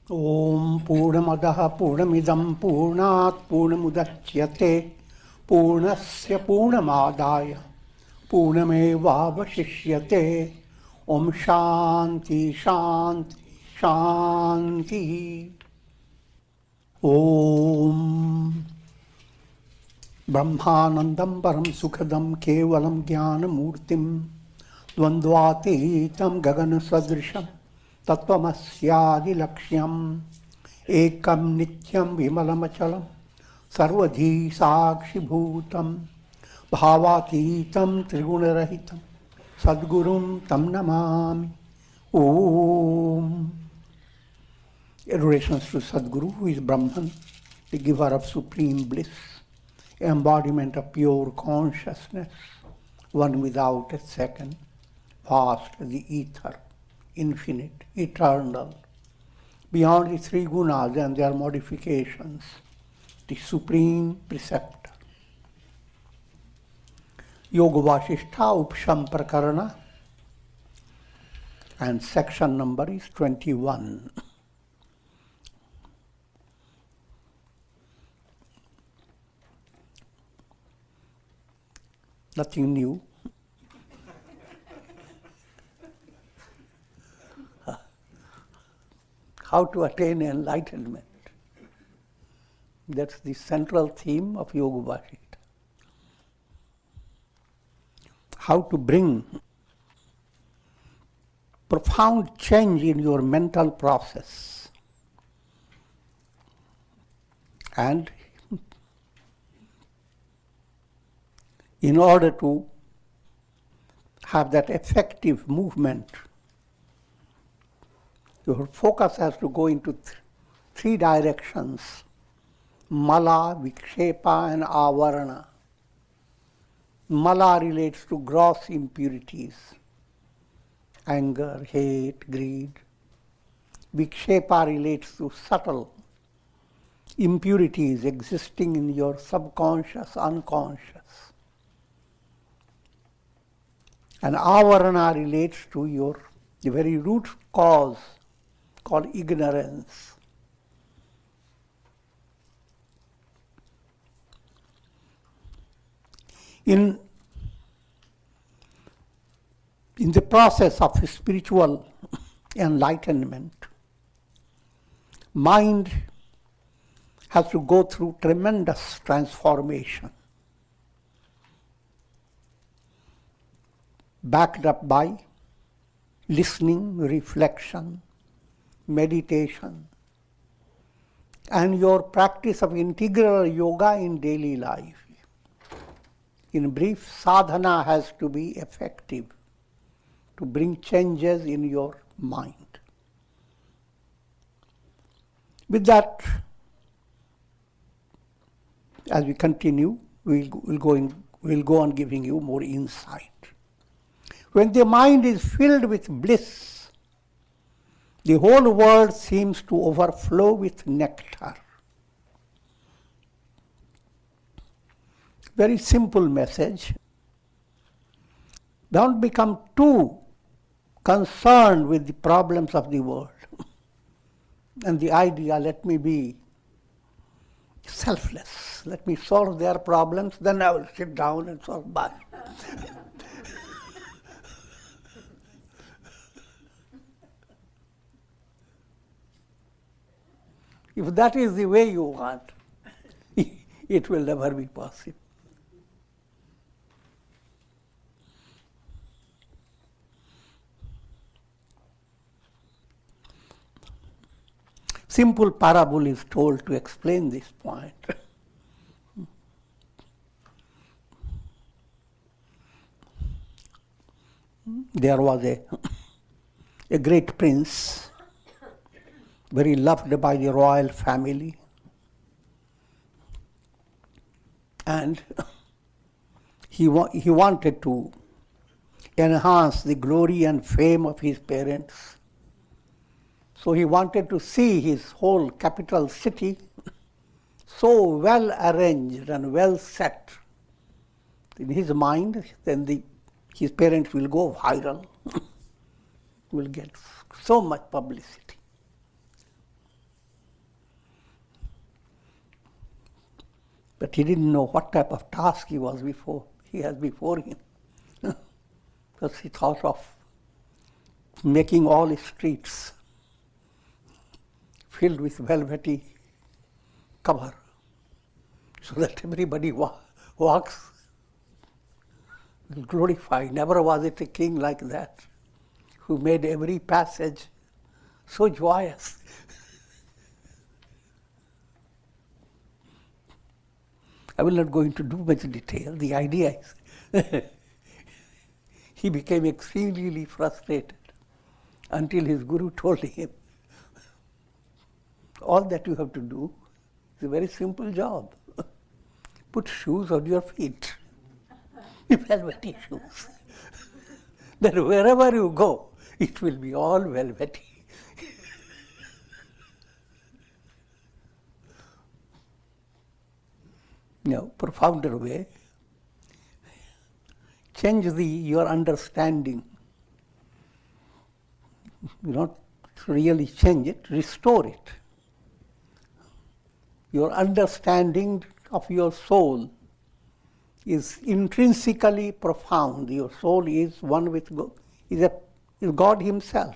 Om Purnamadaha Purnamidam Purnat Purnamudachyate Purnasya Purnamadaya Purnameva Vasishyate. Om Shanti Shanti Shanti. Om Brahmanandam Param Sukhadam Kevalam Jnana Murtim Dvandvatitam Gagana Sadrisham Tattvamasya Laksham Ekam Nityam Vimalamachalam Sarvadhi Sakshi Bhutam Bhavatitam Trigunarahitam Sadgurum Tam Namami. Om. Adorations to Sadguru, who is Brahman, the giver of supreme bliss, embodiment of pure consciousness, one without a second, vast as the ether, infinite, eternal, beyond the three gunas and their modifications, the supreme preceptor. Yoga Vasistha, Upashama Prakarana, and section number is 21. Nothing new. How to attain enlightenment. That's the central theme of Yoga Vasistha. How to bring profound change in your mental process. And in order to have that effective movement, your focus has to go into three directions: mala, vikshepa, and avarana. Mala relates to gross impurities, anger, hate, greed. Vikshepa relates to subtle impurities existing in your subconscious, unconscious. And avarana relates to the very root cause called ignorance. In the process of spiritual enlightenment, mind has to go through tremendous transformation, backed up by listening, reflection, meditation, and your practice of integral yoga in daily life. In brief, sadhana has to be effective to bring changes in your mind. With that, as we continue, we'll go on giving you more insight. When the mind is filled with bliss, the whole world seems to overflow with nectar. Very simple message. Don't become too concerned with the problems of the world and the idea, let me be selfless, let me solve their problems, then I will sit down and solve mine. If that is the way you want, it will never be possible. Simple parable is told to explain this point. There was a great prince, very loved by the royal family, and he wanted to enhance the glory and fame of his parents. So he wanted to see his whole capital city so well arranged and well set in his mind, then his parents will go viral, will get so much publicity. But he didn't know what type of task he has before him. Because he thought of making all his streets filled with velvety cover, so that everybody walks glorified. Never was it a king like that, who made every passage so joyous. I will not go into too much detail. The idea is he became exceedingly frustrated until his guru told him, all that you have to do is a very simple job. Put shoes on your feet, velvety shoes. Then wherever you go, it will be all velvety. No, profounder way. Change your understanding. You don't really change it, restore it. Your understanding of your soul is intrinsically profound. Your soul is one with God, is God Himself.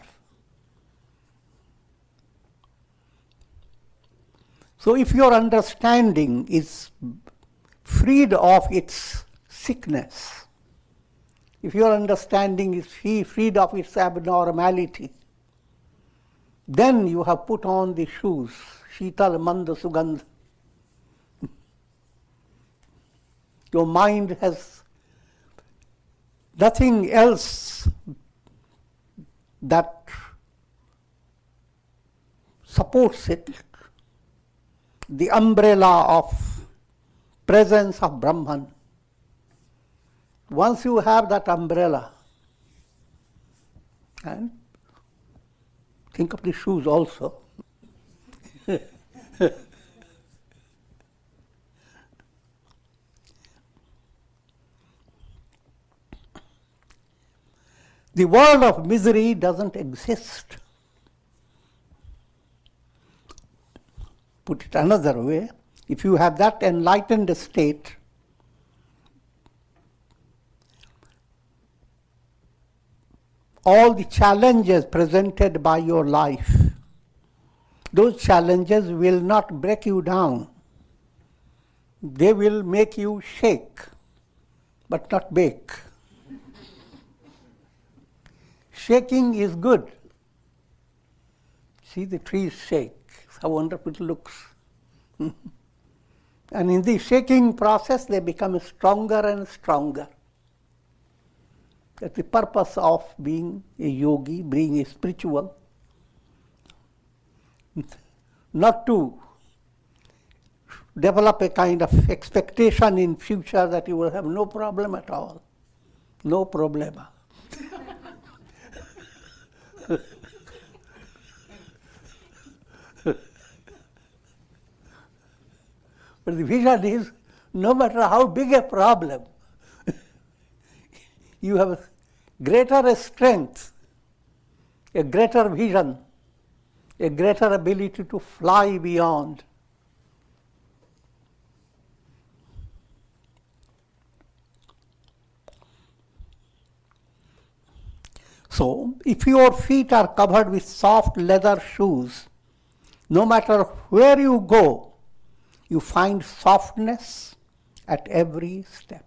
So if your understanding is freed of its sickness, if your understanding is freed of its abnormality, then you have put on the shoes, Shital Manda Sugandha. Your mind has nothing else that supports it. The umbrella of presence of Brahman. Once you have that umbrella, and think of the shoes also. The world of misery doesn't exist. Put it another way, if you have that enlightened state, all the challenges presented by your life, those challenges will not break you down. They will make you shake, but not bake. Shaking is good. See the trees shake, how wonderful it looks. And in the shaking process, they become stronger and stronger. That's the purpose of being a yogi, being a spiritual. Not to develop a kind of expectation in future that you will have no problem at all. No problema. But the vision is, no matter how big a problem, you have a greater strength, a greater vision, a greater ability to fly beyond. So, if your feet are covered with soft leather shoes, no matter where you go, you find softness at every step.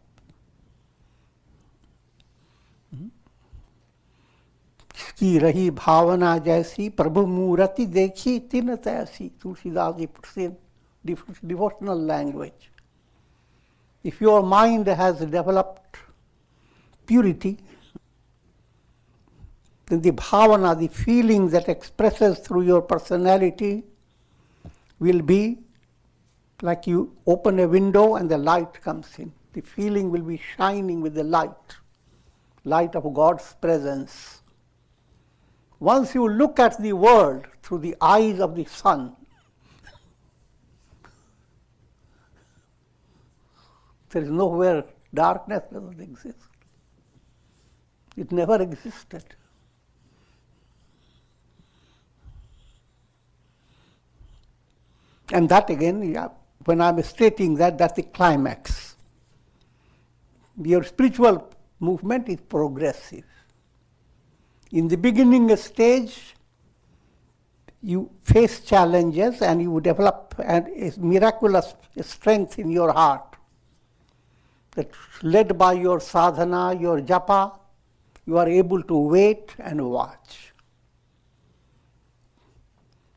की रही भावना जैसी प्रभु मूर्ति देखी तिन तैसी. Tulsidas ji puts in devotional language. If your mind has developed purity, then the bhavana, the feeling that expresses through your personality, will be like you open a window and the light comes in. The feeling will be shining with the light of God's presence. Once you look at the world through the eyes of the sun, there is nowhere darkness doesn't exist. It never existed. And that again, when I'm stating that, that's the climax. Your spiritual movement is progressive. In the beginning stage, you face challenges and you develop a miraculous strength in your heart that, led by your sadhana, your japa, you are able to wait and watch.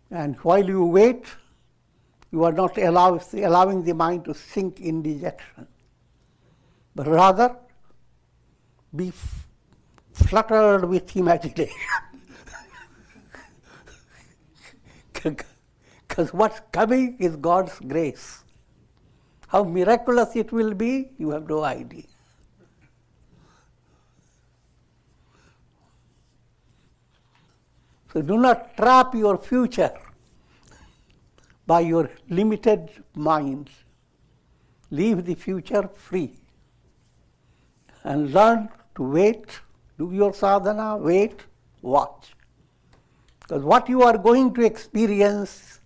And while you wait, you are not allowing the mind to sink in dejection, but rather be fluttered with imagination. Because what's coming is God's grace. How miraculous it will be, you have no idea. So do not trap your future by your limited mind. Leave the future free and learn to wait, do your sadhana, wait, watch. Because what you are going to experience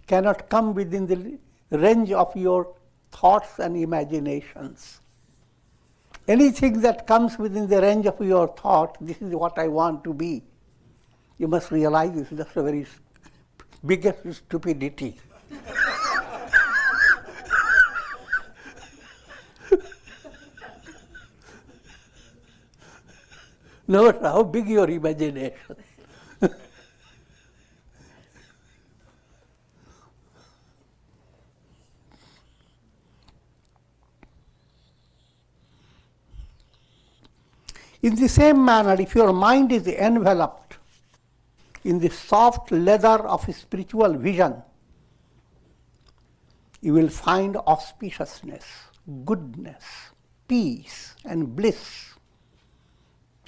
cannot come within the range of your thoughts and imaginations. Anything that comes within the range of your thought, this is what I want to be, you must realize this is just a very biggest stupidity. No matter how big your imagination. In the same manner, if your mind is enveloped in the soft leather of spiritual vision, you will find auspiciousness, goodness, peace, and bliss.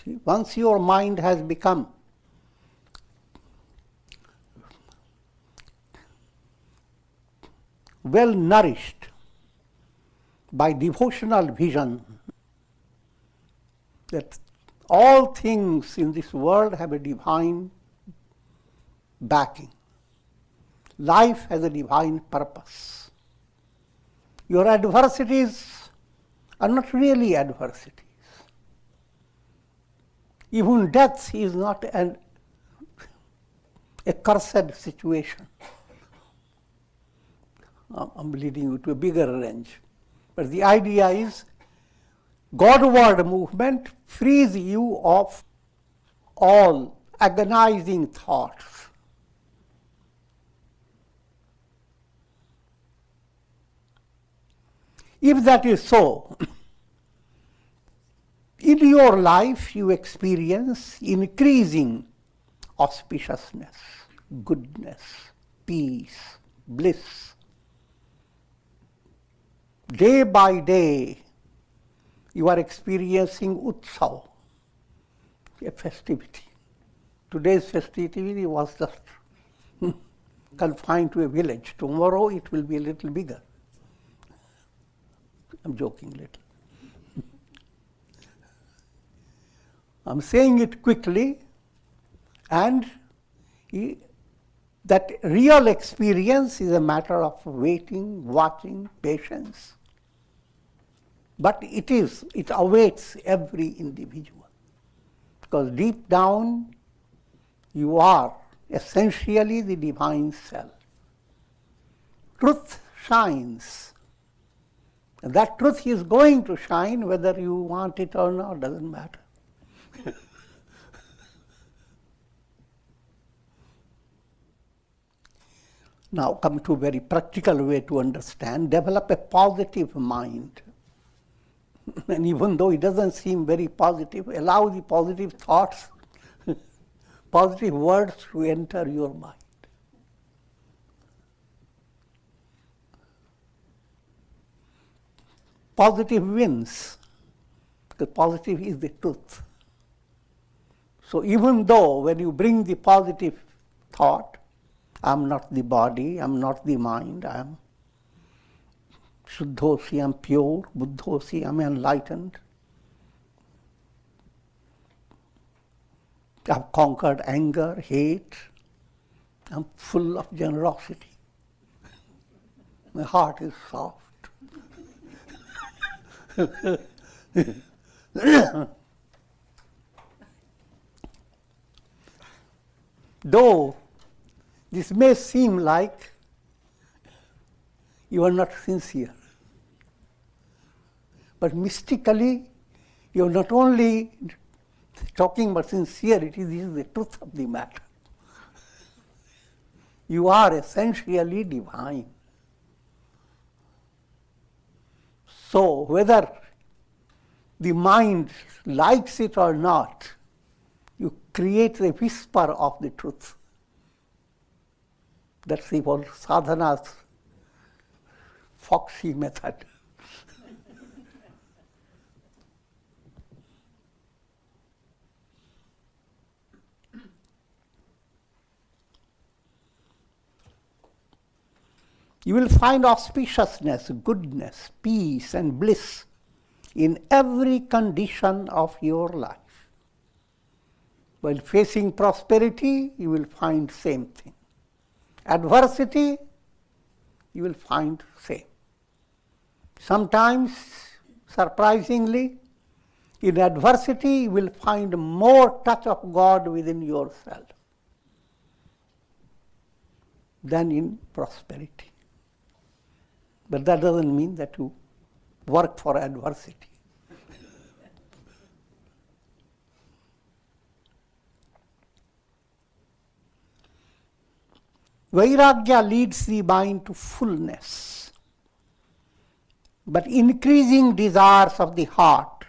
See, once your mind has become well nourished by devotional vision, that all things in this world have a divine backing. Life has a divine purpose. Your adversities are not really adversities. Even death is not a cursed situation. I'm leading you to a bigger range. But the idea is Godward movement frees you of all agonizing thoughts. If that is so, in your life you experience increasing auspiciousness, goodness, peace, bliss. Day by day, you are experiencing utsav, a festivity. Today's festivity was just confined to a village. Tomorrow it will be a little bigger. I'm joking a little. I'm saying it quickly, and that real experience is a matter of waiting, watching, patience. But it awaits every individual. Because deep down, you are essentially the divine self. Truth shines. And that truth is going to shine whether you want it or not, doesn't matter. Now come to a very practical way to understand. Develop a positive mind. And even though it doesn't seem very positive, allow the positive thoughts, positive words to enter your mind. Positive wins, because positive is the truth. So even though when you bring the positive thought, I'm not the body, I'm not the mind, I'm Shuddhosi, I'm pure, Buddhosi, I'm enlightened. I've conquered anger, hate, I'm full of generosity. My heart is soft. Though this may seem like you are not sincere, but mystically you are not only talking about sincerity, this is the truth of the matter. You are essentially divine. So whether the mind likes it or not, you create a whisper of the truth. That's the whole sadhana's foxy method. You will find auspiciousness, goodness, peace, and bliss in every condition of your life. While facing prosperity, you will find same thing. Adversity, you will find same. Sometimes, surprisingly, in adversity, you will find more touch of God within yourself than in prosperity. But that doesn't mean that you work for adversity. Vairagya leads the mind to fullness, but increasing desires of the heart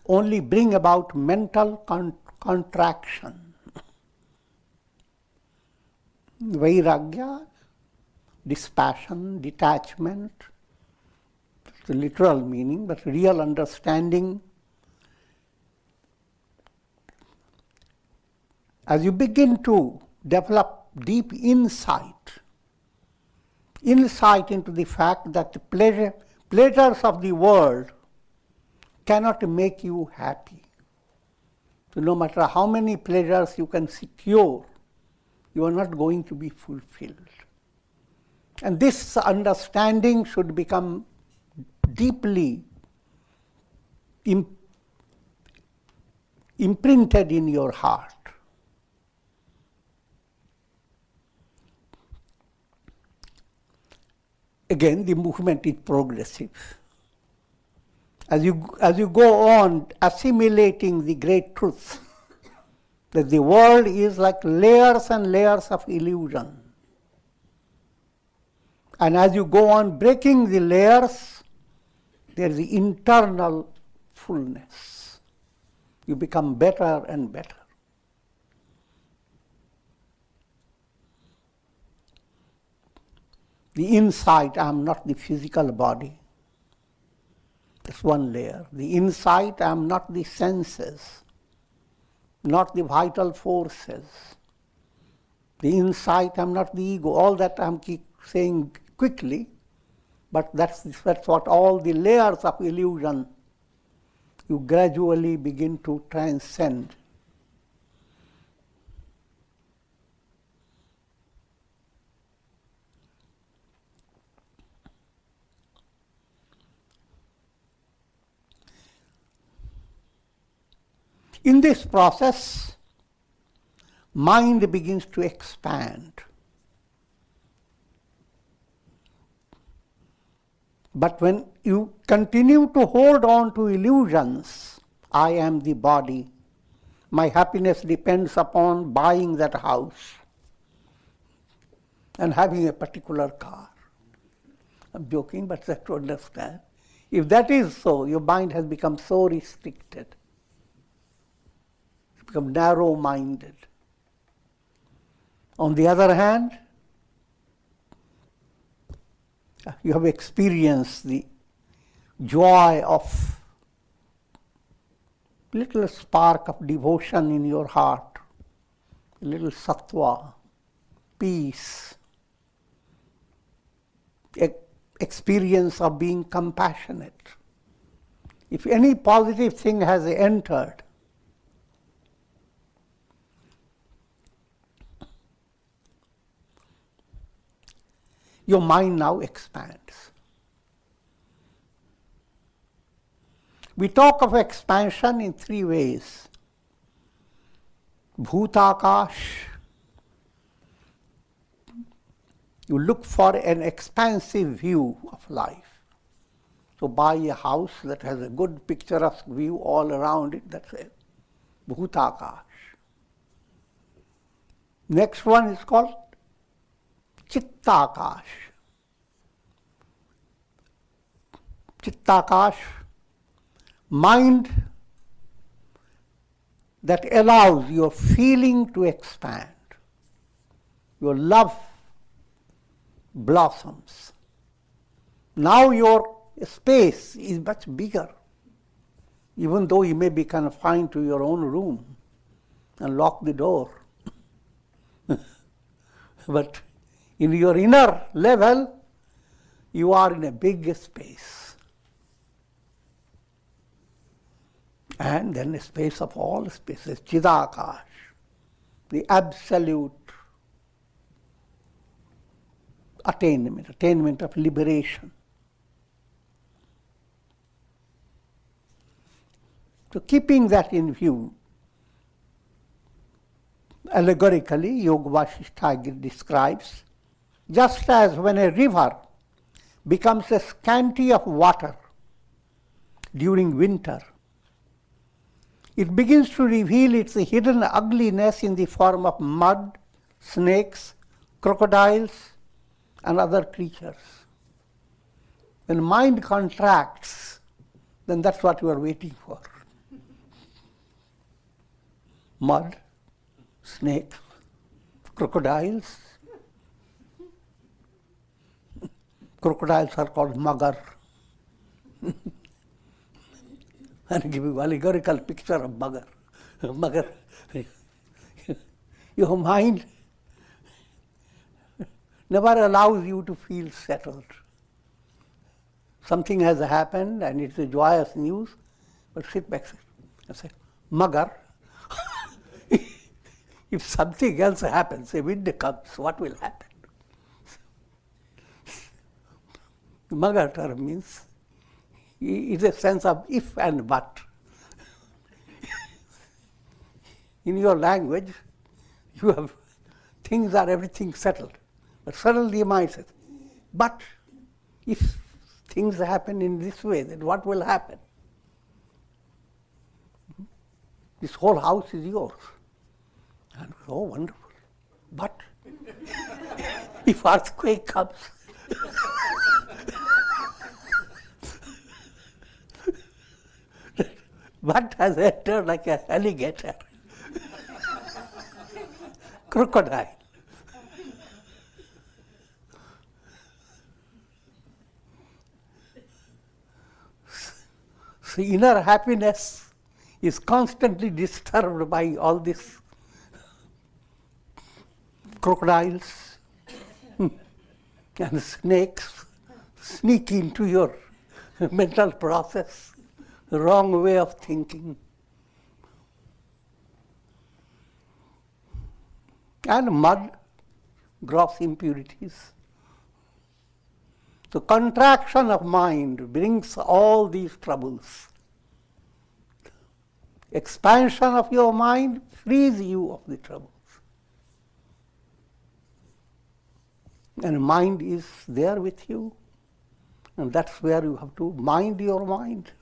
only bring about mental contraction. Vairagya, dispassion, detachment, that's the literal meaning, but real understanding. As you begin to develop deep insight into the fact that the pleasures of the world cannot make you happy. So no matter how many pleasures you can secure, you are not going to be fulfilled. And this understanding should become deeply imprinted in your heart. Again, the movement is progressive. As you go on assimilating the great truth, that the world is like layers and layers of illusion. And as you go on breaking the layers, there is the internal fullness. You become better and better. The insight, I am not the physical body. That's one layer. The insight, I am not the senses, not the vital forces. The insight, I am not the ego. All that I am keep saying quickly, but that's what all the layers of illusion you gradually begin to transcend. In this process, mind begins to expand. But when you continue to hold on to illusions, I am the body, my happiness depends upon buying that house and having a particular car. I'm joking, but that's to understand. If that is so, your mind has become so restricted. It's become narrow-minded. On the other hand, you have experienced the joy of a little spark of devotion in your heart, a little sattva, peace, experience of being compassionate. If any positive thing has entered, your mind now expands. We talk of expansion in three ways. Bhutakash. You look for an expansive view of life. So buy a house that has a good picturesque view all around it, that's it. Bhutakash. Next one is called Chittakash. Chittakash, mind that allows your feeling to expand. Your love blossoms. Now your space is much bigger, even though you may be confined to your own room and lock the door. But in your inner level, you are in a big space. And then a space of all spaces, Chidakash, the absolute attainment of liberation. So keeping that in view, allegorically, Yoga Vasistha describes, just as when a river becomes a scanty of water during winter, it begins to reveal its hidden ugliness in the form of mud, snakes, crocodiles, and other creatures. When mind contracts, then that's what you are waiting for. Mud, snakes, crocodiles. Crocodiles are called magar. I'll give you an allegorical picture of magar. Magar. Your mind never allows you to feel settled. Something has happened and it's a joyous news, but sit back and say, magar, if something else happens, a wind comes, what will happen? Magar term means it's a sense of if and but. In your language, you have things are everything settled. But suddenly your mind says, but if things happen in this way, then what will happen? This whole house is yours. And oh, wonderful. But if earthquake comes, but has entered like an alligator, crocodile. So inner happiness is constantly disturbed by all this crocodiles and snakes sneak into your mental process, the wrong way of thinking. And mud, gross impurities. So contraction of mind brings all these troubles. Expansion of your mind frees you of the troubles. And mind is there with you, and that's where you have to mind your mind.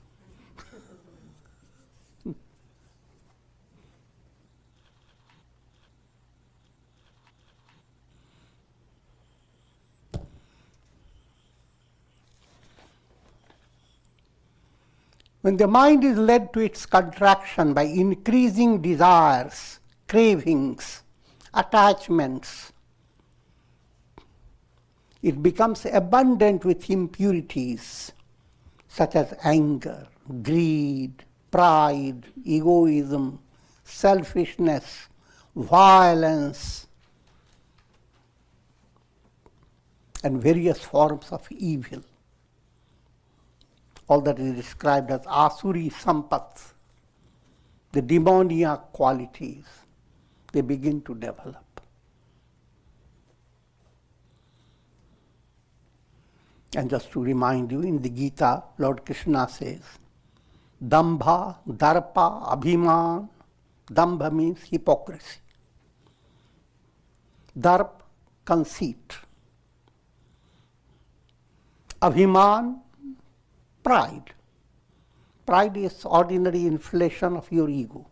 When the mind is led to its contraction by increasing desires, cravings, attachments, it becomes abundant with impurities such as anger, greed, pride, egoism, selfishness, violence, and various forms of evil. All that is described as asuri sampat, the demoniac qualities, they begin to develop. And just to remind you, in the Gita, Lord Krishna says, Dambha, Darpa, Abhiman. Dambha means hypocrisy. Darp, conceit. Abhiman, pride. Pride is ordinary inflation of your ego.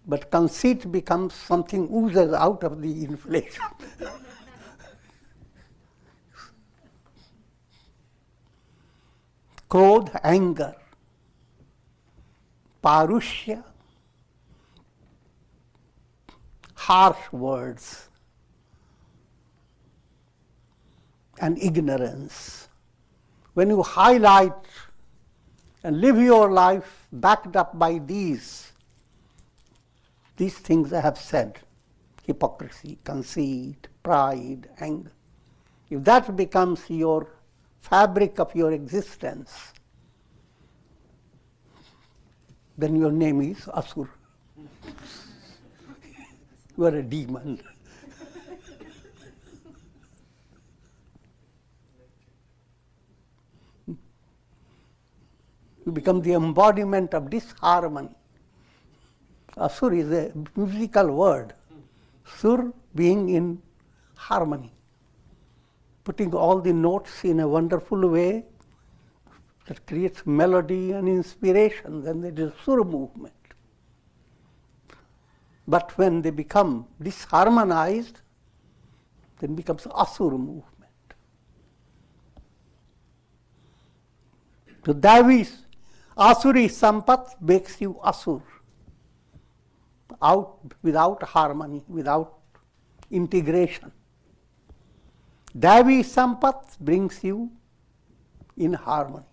But conceit becomes something oozes out of the inflation. Krodh, anger. Parushya, harsh words. And ignorance. When you highlight and live your life backed up by these things I have said, hypocrisy, conceit, pride, anger, if that becomes your fabric of your existence, then your name is Asur. You are a demon. You become the embodiment of disharmony. Asur is a musical word. Sur being in harmony. Putting all the notes in a wonderful way that creates melody and inspiration. Then there is Sur movement. But when they become disharmonized, then becomes Asur movement. So Davi's Asuri Sampat makes you Asur. Out without harmony, without integration. Davi Sampat brings you in harmony.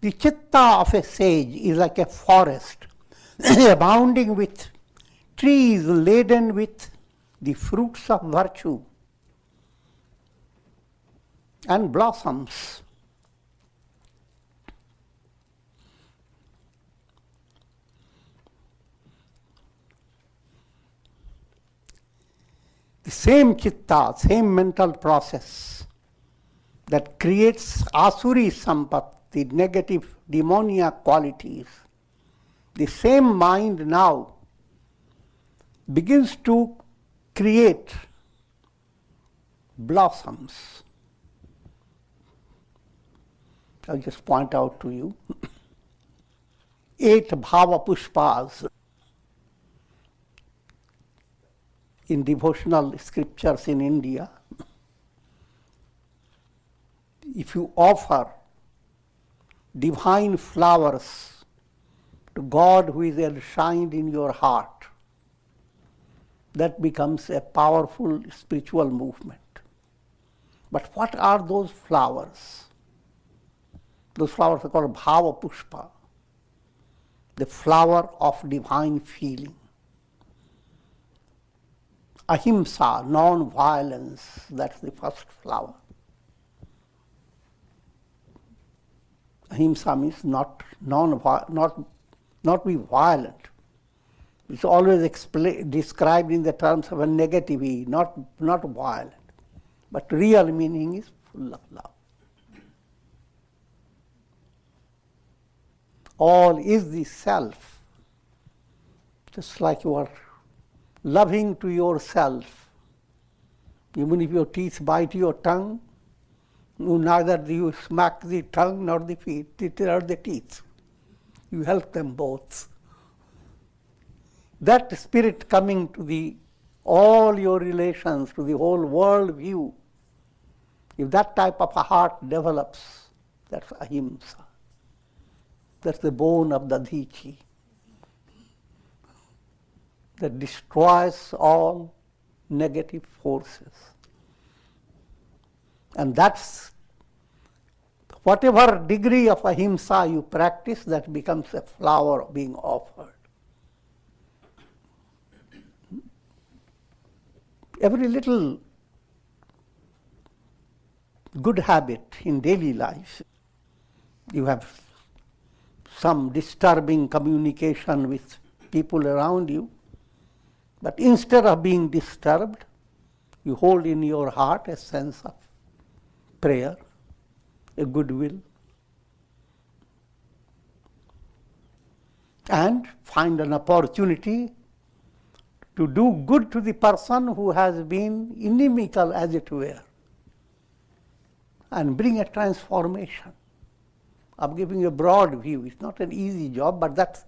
The chitta of a sage is like a forest abounding with trees laden with the fruits of virtue and blossoms. The same chitta, same mental process that creates asuri sampat, the negative demoniac qualities, the same mind now begins to create blossoms. I'll just point out to you 8 bhava pushpas in devotional scriptures in India. If you offer divine flowers to God who is enshrined in your heart, that becomes a powerful spiritual movement. But what are those flowers? Those flowers are called bhava pushpa, the flower of divine feeling. Ahimsa, non-violence, that's the first flower. Ahimsa means not be violent. It's always described in the terms of a negativity, not violent. But real meaning is full of love. All is the self. Just like you are loving to yourself. Even if your teeth bite your tongue, neither do you smack the tongue nor the feet, nor the teeth. You help them both. That spirit coming to all your relations, to the whole world view, if that type of a heart develops, that's ahimsa. That's the bone of the dadichi that destroys all negative forces. And that's whatever degree of ahimsa you practice, that becomes a flower being offered. Every little good habit in daily life, you have some disturbing communication with people around you. But instead of being disturbed, you hold in your heart a sense of prayer, a goodwill, and find an opportunity to do good to the person who has been inimical, as it were, and bring a transformation. I'm giving you a broad view. It's not an easy job, but that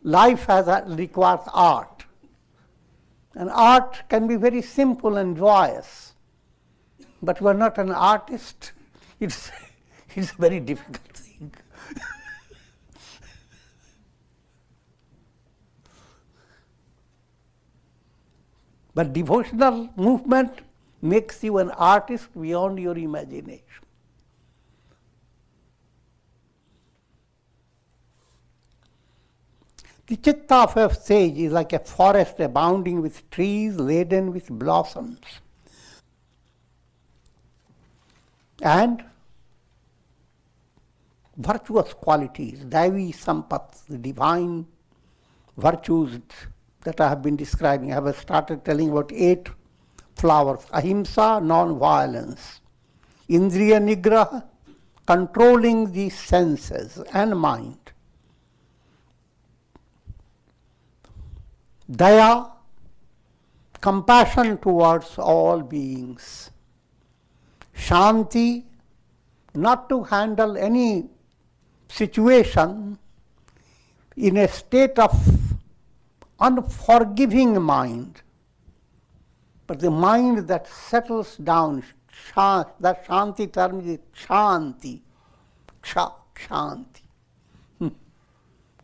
life requires art. And art can be very simple and joyous. But you are not an artist, it's a very difficult thing. But devotional movement makes you an artist beyond your imagination. The chitta of a sage is like a forest abounding with trees laden with blossoms. And virtuous qualities, Daivi Sampat, the divine virtues that I have been describing. I have started telling about 8 flowers. Ahimsa, non-violence. Indriya Nigraha, controlling the senses and mind. Daya, compassion towards all beings. Shanti, not to handle any situation in a state of unforgiving mind, but the mind that settles down. That Shanti term is Shanti. Shanti.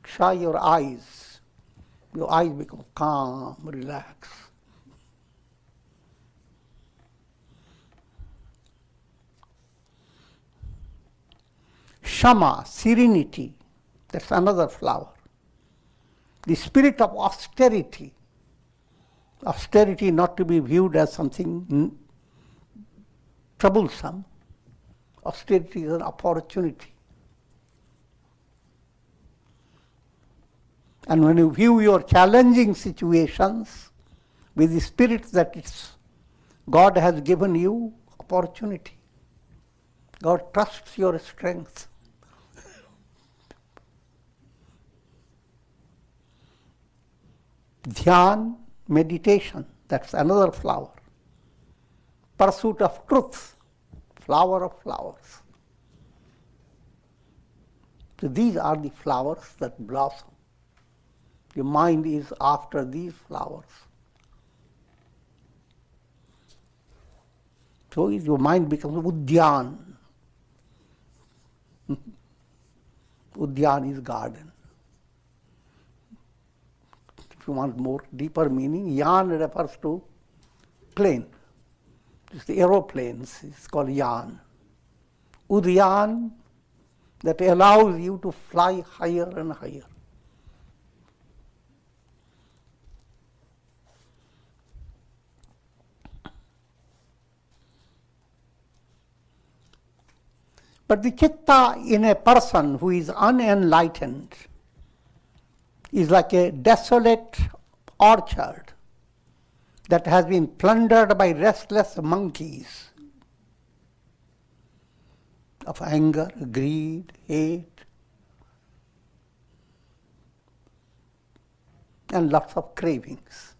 Ksha, your eyes. Your eyes become calm, relaxed. Shama, serenity. That's another flower. The spirit of austerity. Austerity not to be viewed as something troublesome. Austerity is an opportunity. And when you view your challenging situations with the spirit that God has given you opportunity. God trusts your strength. Dhyan, meditation, that's another flower. Pursuit of truth, flower of flowers. So these are the flowers that blossom. Your mind is after these flowers. So your mind becomes Udyan. Udyan is garden. If you want more deeper meaning, yan refers to plane. It's the aeroplanes, it's called yan. Udyan, that allows you to fly higher and higher. But the chitta in a person who is unenlightened is like a desolate orchard that has been plundered by restless monkeys of anger, greed, hate, and lots of cravings.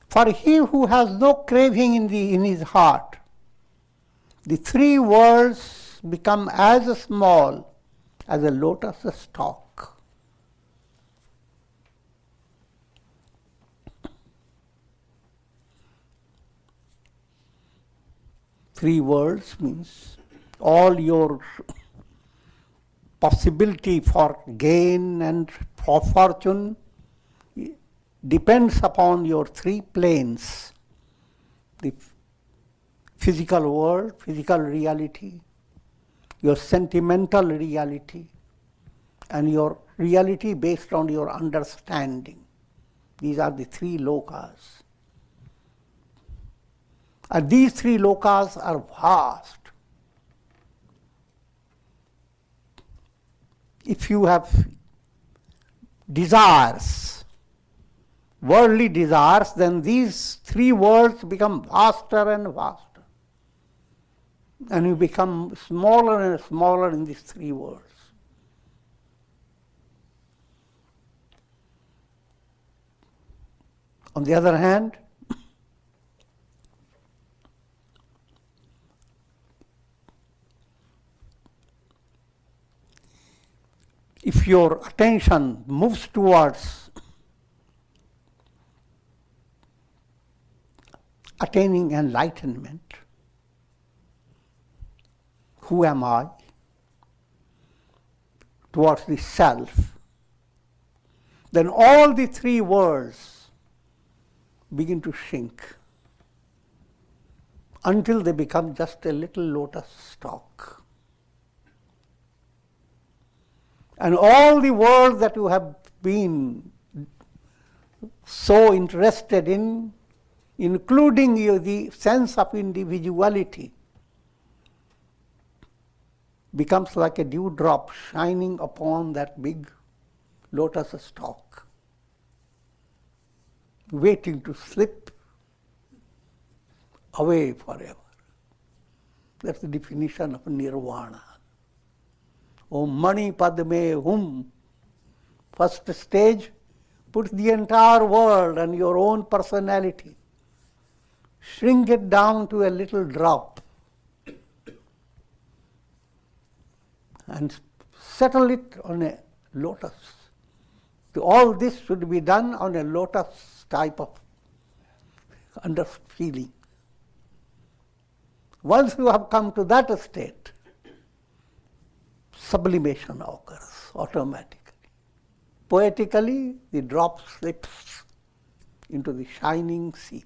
For he who has no craving in his heart, the 3 worlds become as small as a lotus stalk. Three worlds means all your possibility for gain and for fortune depends upon your 3 planes, the physical world, physical reality, your sentimental reality, and your reality based on your understanding. These are the 3 lokas. And these 3 lokas are vast. if you have desires, worldly desires, then these three worlds become vaster and vaster. And you become smaller and smaller in these three worlds. On the other hand, if your attention moves towards attaining enlightenment, who am I? Towards the self, then all the three worlds begin to shrink until they become just a little lotus stalk. And all the world that you have been so interested in, including the sense of individuality, becomes like a dewdrop shining upon that big lotus stalk, waiting to slip away forever. That's the definition of nirvana. Om Mani Padme Hum. First stage, put the entire world and your own personality. Shrink it down to a little drop and settle it on a lotus. All this should be done on a lotus type of under feeling. Once you have come to that state, sublimation occurs automatically. Poetically, the drop slips into the shining sea.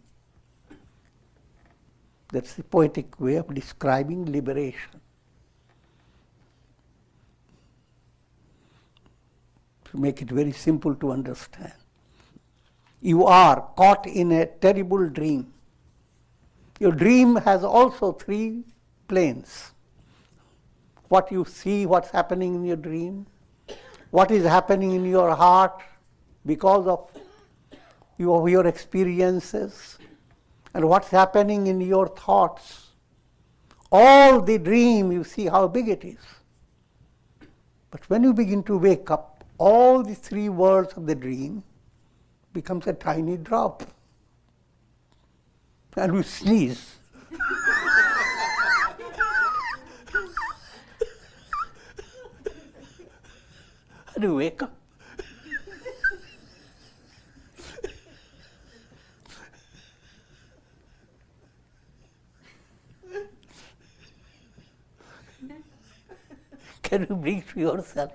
That's the poetic way of describing liberation. To make it very simple to understand. You are caught in a terrible dream. Your dream has also three planes. What you see, what's happening in your dream, what is happening in your heart because of your experiences, and what's happening in your thoughts. All the dream, you see how big it is. But when you begin to wake up, all the three worlds of the dream becomes a tiny drop. And you sneeze. And you wake up. Can you bring yourself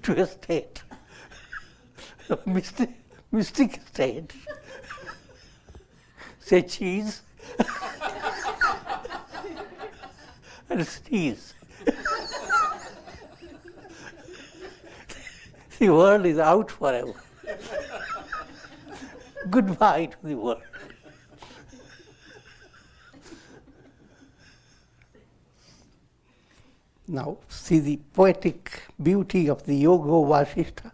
to a state, a mystic state? Say cheese and sneeze. The world is out forever. Goodbye to the world. Now, see the poetic beauty of the Yoga Vasistha.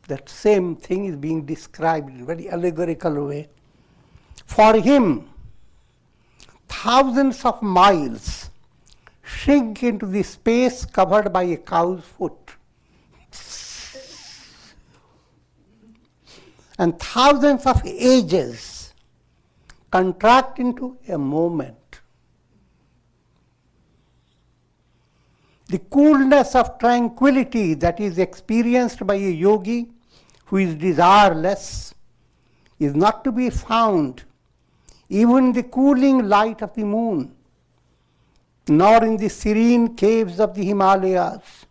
That same thing is being described in a very allegorical way. For him, thousands of miles shrink into the space covered by a cow's foot. And thousands of ages contract into a moment. The coolness of tranquility that is experienced by a yogi who is desireless is not to be found even in the cooling light of the moon, nor in the serene caves of the Himalayas,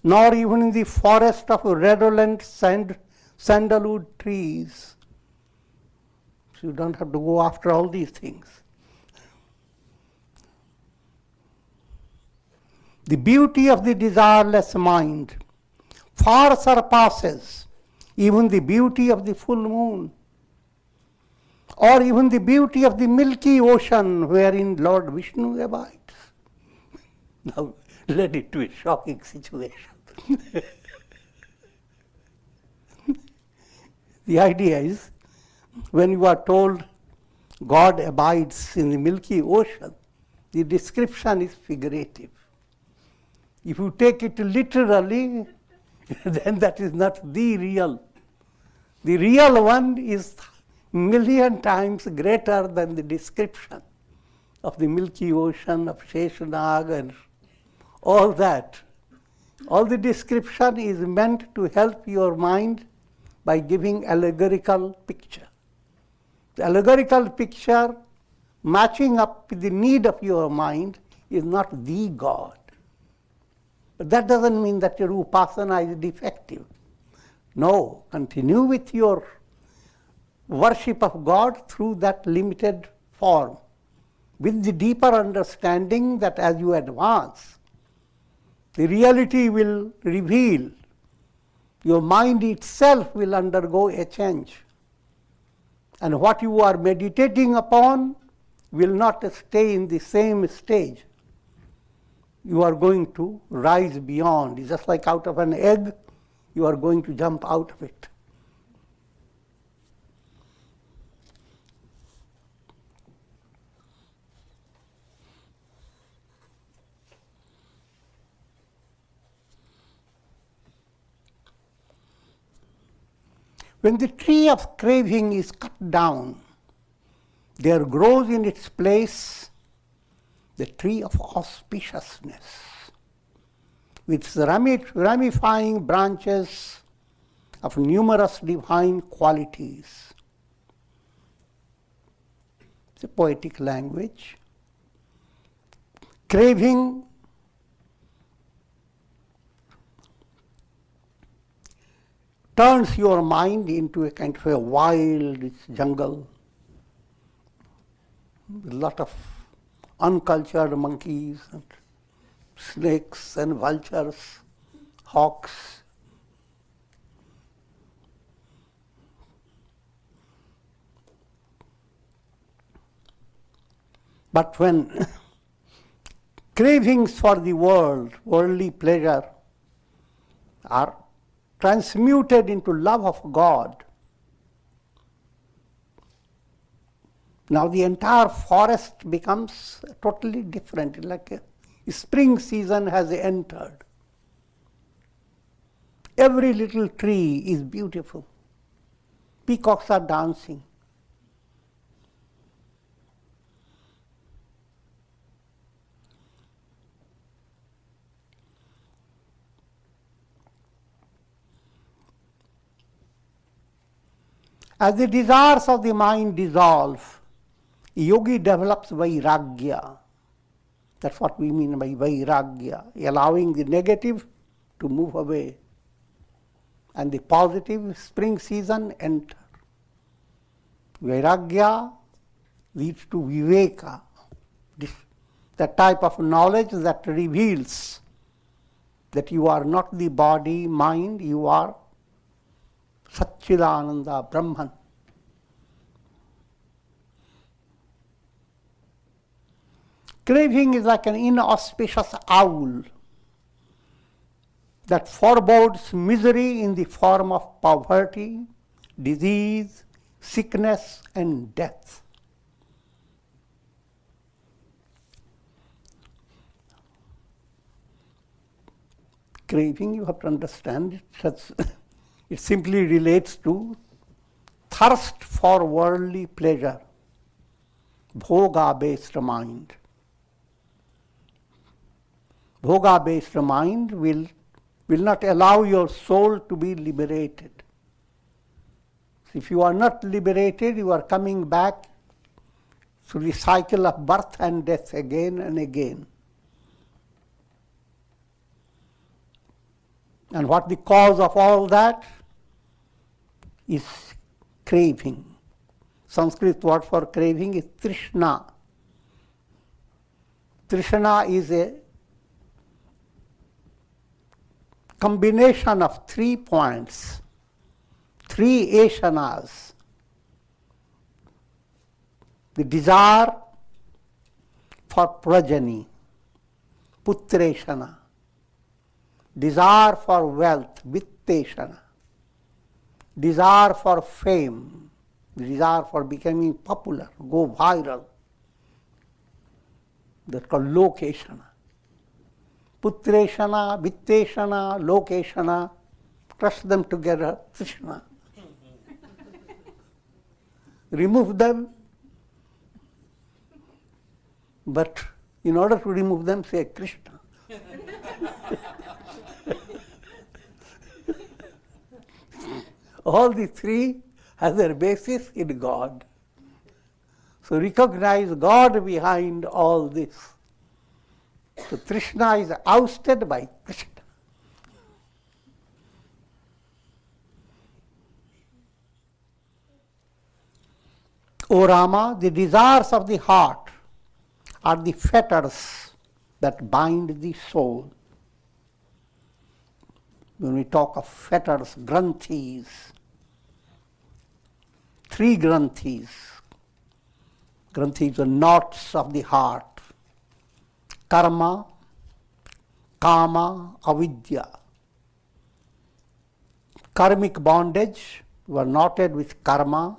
nor even in the forest of redolent sandalwood trees. So you don't have to go after all these things. The beauty of the desireless mind far surpasses even the beauty of the full moon, or even the beauty of the milky ocean wherein Lord Vishnu abides. Now, led it to a shocking situation. The idea is, when you are told God abides in the Milky Ocean, the description is figurative. If you take it literally, then that is not the real. The real one is million times greater than the description of the Milky Ocean, of Sheshanag and all that. All the description is meant to help your mind by giving allegorical picture. The allegorical picture matching up with the need of your mind is not the God. But that doesn't mean that your upasana is defective. No, continue with your worship of God through that limited form, with the deeper understanding that as you advance, the reality will reveal. Your mind itself will undergo a change. And what you are meditating upon will not stay in the same stage. You are going to rise beyond. It's just like out of an egg, you are going to jump out of it. When the tree of craving is cut down, there grows in its place the tree of auspiciousness, with ramifying branches of numerous divine qualities. It's a poetic language. Craving turns your mind into a kind of a wild jungle with a lot of uncultured monkeys and snakes and vultures, hawks. But when cravings for the world, worldly pleasure, are transmuted into love of God, now the entire forest becomes totally different, like a spring season has entered. Every little tree is beautiful. Peacocks are dancing. As the desires of the mind dissolve, yogi develops vairagya. That's what we mean by vairagya, allowing the negative to move away and the positive spring season enter. Vairagya leads to viveka, the type of knowledge that reveals that you are not the body, mind, you are Satchidananda, Brahman. Craving is like an inauspicious owl that forebodes misery in the form of poverty, disease, sickness, and death. Craving, you have to understand it. It simply relates to thirst for worldly pleasure, bhoga-based mind. Bhoga-based mind will not allow your soul to be liberated. If you are not liberated, you are coming back through the cycle of birth and death again and again. And what the cause of all that is craving. Sanskrit word for craving is trishna. Trishna is a combination of 3 points, 3 ashanas. The desire for prajani, putreshana. Desire for wealth, vitteshana. desire for fame, desire for becoming popular, go viral. That's called lokeshana. Putreshana, vitteshana, lokeshana, crush them together, Krishna. Remove them, but in order to remove them, say Krishna. All the three have their basis in God. So recognize God behind all this. So Krishna is ousted by Krishna. O Rama, the desires of the heart are the fetters that bind the soul. When we talk of fetters, granthis, three granthis. Granthis are knots of the heart. Karma, kama, avidya. Karmic bondage, you are knotted with karma.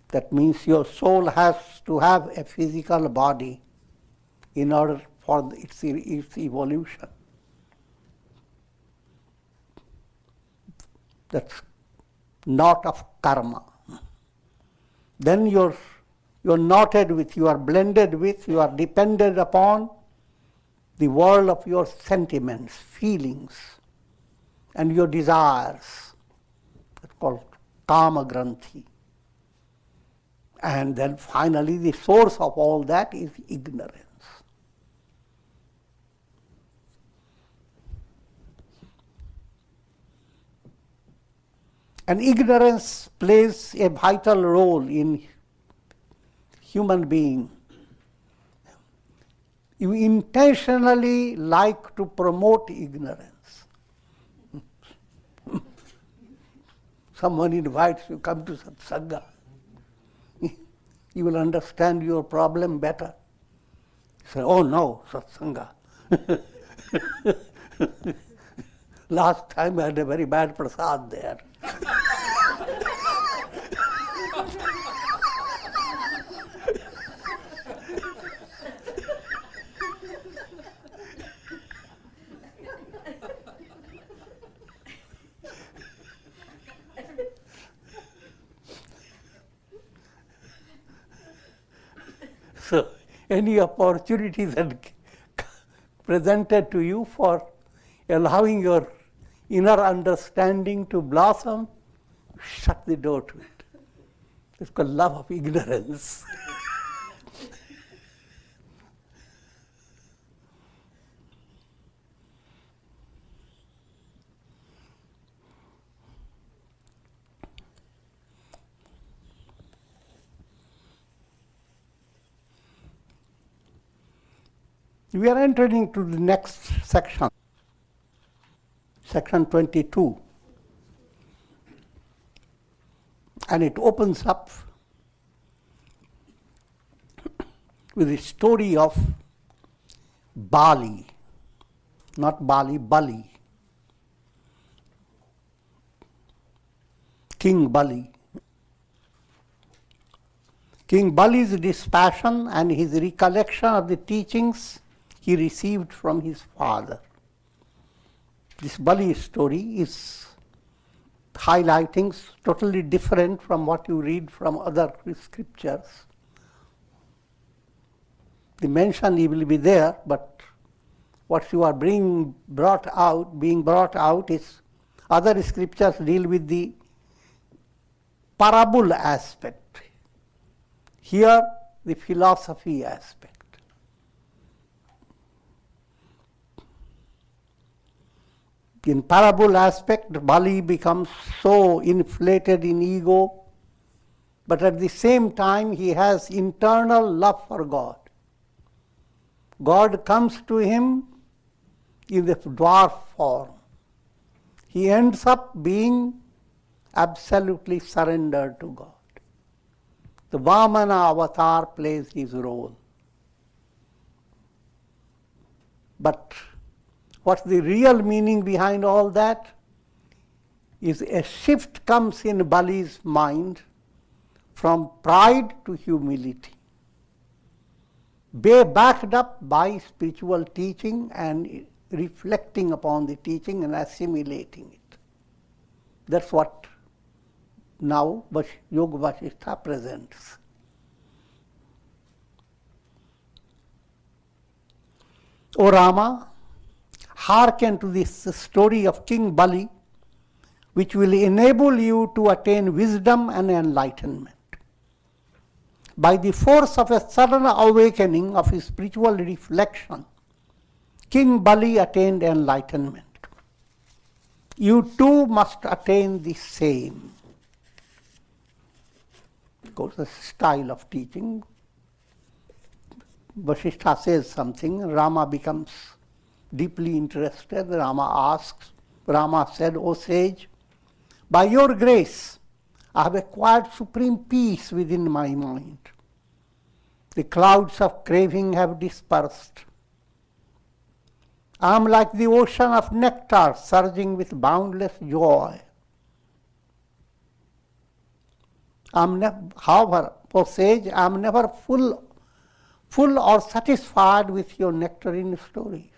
That means your soul has to have a physical body in order for its evolution. That's knot of karma. Then you're knotted with, you are blended with, you are dependent upon the world of your sentiments, feelings, and your desires. That's called kama granthi. And then finally the source of all that is ignorance. And ignorance plays a vital role in human being. You intentionally like to promote ignorance. Someone invites you, come to satsanga. You will understand your problem better. You say, oh no, satsanga. Last time I had a very bad prasad there. So, any opportunity that presented to you for allowing your inner understanding to blossom, shut the door to it. It's called love of ignorance. We are entering into the next section, section 22. And it opens up with the story of Bali, not Bali, Bali, King Bali. King Bali's dispassion and his recollection of the teachings he received from his father. This Bali story is highlighting totally different from what you read from other scriptures. The mention will be there, but what you are being brought out is other scriptures deal with the parable aspect. Here, the philosophy aspect. In parable aspect, Bali becomes so inflated in ego, but at the same time he has internal love for God. God comes to him in the dwarf form. He ends up being absolutely surrendered to God. The Vamana avatar plays his role. But what's the real meaning behind all that? is a shift comes in Bali's mind from pride to humility, backed up by spiritual teaching and reflecting upon the teaching and assimilating it. That's what now Yoga Vasistha presents. O Rama, hearken to this story of King Bali, which will enable you to attain wisdom and enlightenment. By the force of a sudden awakening of his spiritual reflection, King Bali attained enlightenment. You too must attain the same. Of course, the style of teaching. Vasishtha says something, Rama becomes deeply interested. Rama said, O sage, by your grace, I have acquired supreme peace within my mind. The clouds of craving have dispersed. I am like the ocean of nectar surging with boundless joy. However, O sage, I am never full or satisfied with your nectarine stories.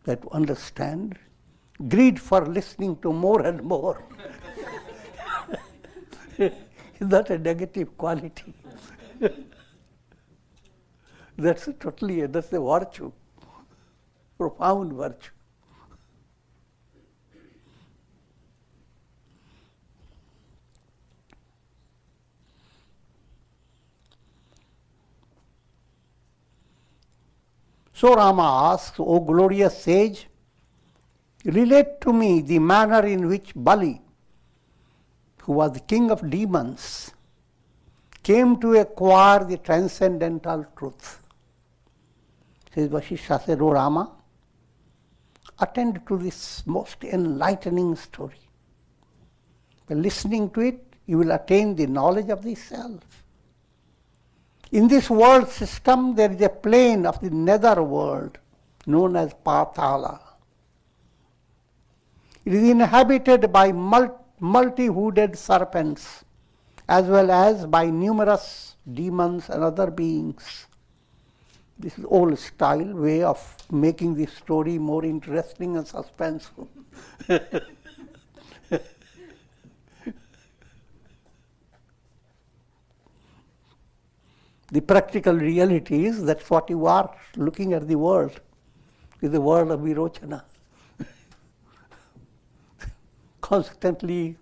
That to understand, greed for listening to more and more is not a negative quality. That's a virtue, profound virtue. So Rama asks, O glorious sage, relate to me the manner in which Bali, who was the king of demons, came to acquire the transcendental truth. Says Vasishtha said, O Rama, attend to this most enlightening story. By listening to it, you will attain the knowledge of the self. In this world system, there is a plane of the nether world known as Patala. It is inhabited by multi-hooded serpents as well as by numerous demons and other beings. This is old style way of making the story more interesting and suspenseful. The practical reality is that's what you are looking at the world, is the world of Virochana. Constantly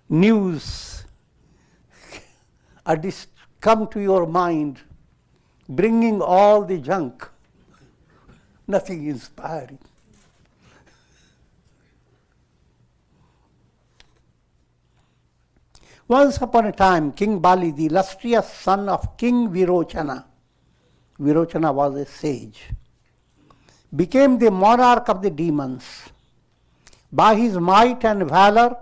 news come to your mind, bringing all the junk, nothing inspiring. Once upon a time, King Bali, the illustrious son of King Virochana was a sage, became the monarch of the demons. By his might and valor,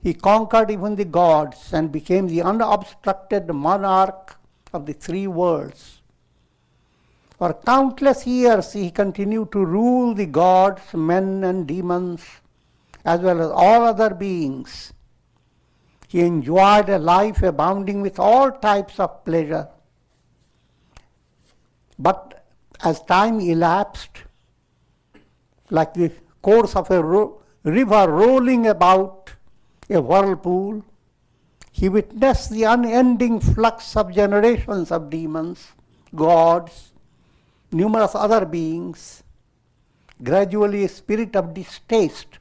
he conquered even the gods and became the unobstructed monarch of the three worlds. For countless years, he continued to rule the gods, men and demons, as well as all other beings. He enjoyed a life abounding with all types of pleasure. But as time elapsed, like the course of a river rolling about a whirlpool, he witnessed the unending flux of generations of demons, gods, numerous other beings. Gradually, a spirit of distaste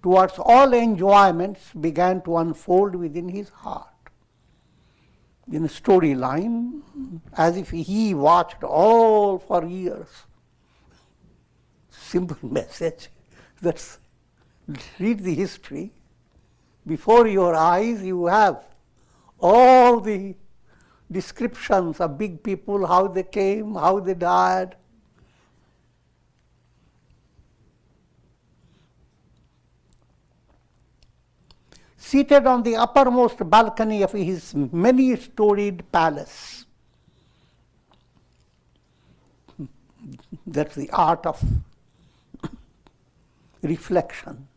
towards all enjoyments began to unfold within his heart. In a storyline, as if he watched all for years. Simple message. Read the history. Before your eyes, you have all the descriptions of big people, how they came, how they died. Seated on the uppermost balcony of his many-storied palace, That's the art of reflection,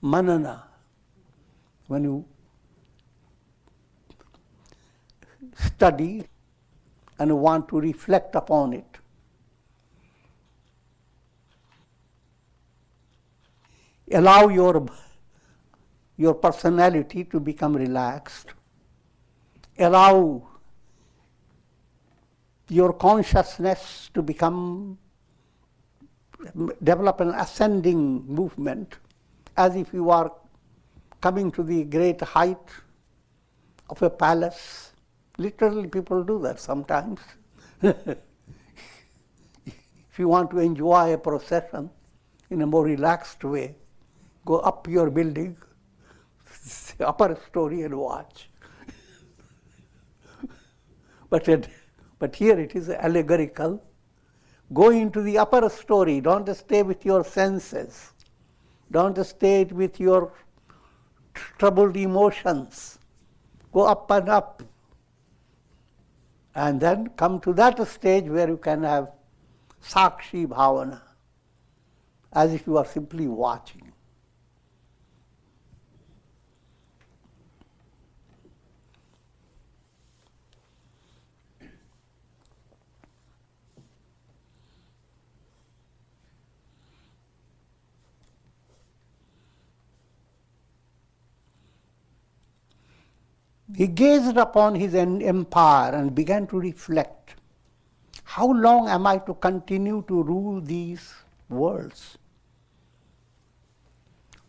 manana. When you study and want to reflect upon it, allow your personality to become relaxed. Allow your consciousness to develop an ascending movement, as if you are coming to the great height of a palace. Literally, people do that sometimes. If you want to enjoy a procession in a more relaxed way, go up your building, the upper story, and watch. But here it is allegorical. Go into the upper story. Don't stay with your senses. Don't stay with your troubled emotions. Go up and up. And then come to that stage where you can have sakshi bhavana, as if you are simply watching. He gazed upon his empire and began to reflect. How long am I to continue to rule these worlds?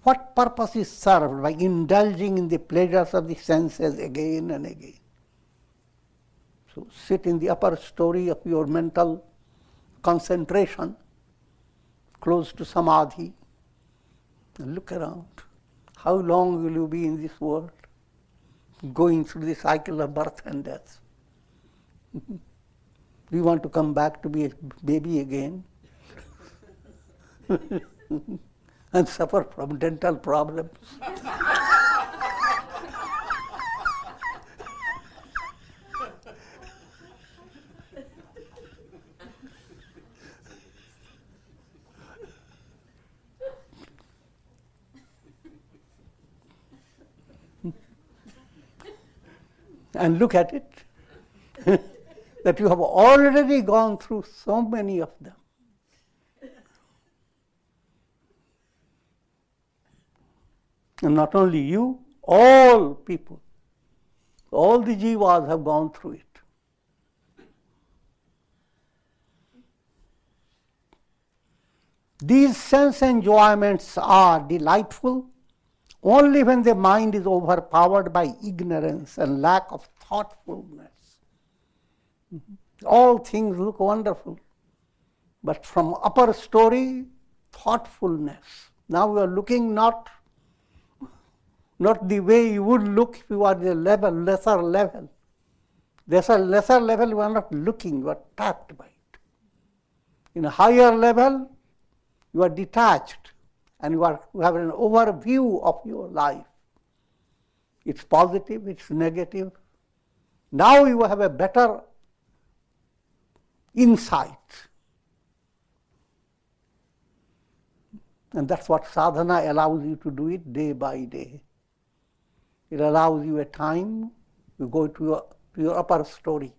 What purpose is served by indulging in the pleasures of the senses again and again? So sit in the upper story of your mental concentration, close to samadhi, and look around. How long will you be in this world? Going through the cycle of birth and death. Do you want to come back to be a baby again? And suffer from dental problems? And look at it, that you have already gone through so many of them. And not only you, all people, all the jivas have gone through it. These sense enjoyments are delightful only when the mind is overpowered by ignorance and lack of thoughtfulness. All things look wonderful, but from upper story, thoughtfulness. Now you are looking not the way you would look if you are the lesser level. Lesser level, you are not looking, you are tapped by it. In a higher level, you are detached. And you have an overview of your life. It's positive, it's negative. Now you have a better insight. And that's what sadhana allows you to do it day by day. It allows you a time, you go to your upper story.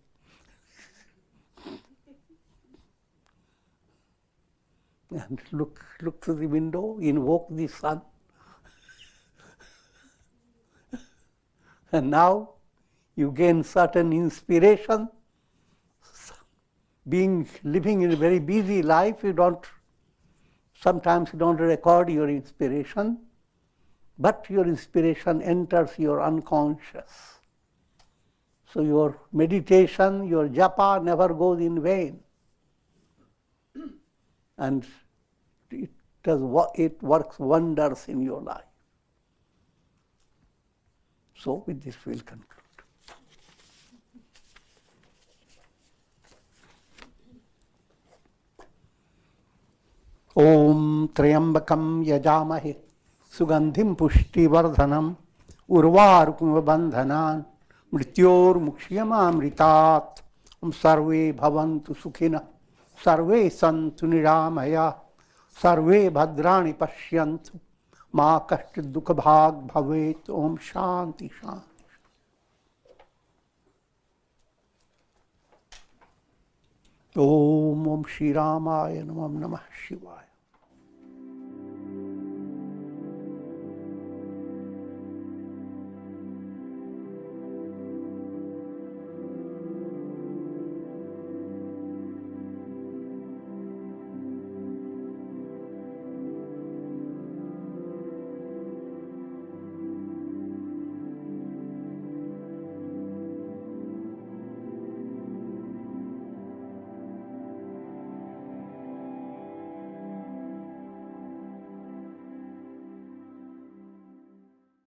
And look through the window, invoke the sun. And now you gain certain inspiration. Living in a very busy life, sometimes you don't record your inspiration, but your inspiration enters your unconscious. So your meditation, your japa never goes in vain. And it works wonders in your life. So with this we'll conclude. Om Triambakam Yajamahe Sugandhim Pushtivardhanam Urvarukum Bandhanan Mrityor Mukshiyamamritat Sarve Bhavantu Sukhina सर्वे सन्तु निरामया, सर्वे भद्राणि पश्यन्तु, मा कश्चित् दुःखभाग् भवेत्। ओम शांति शांति। ओम श्री रामाय नमः। नमः शिवाय।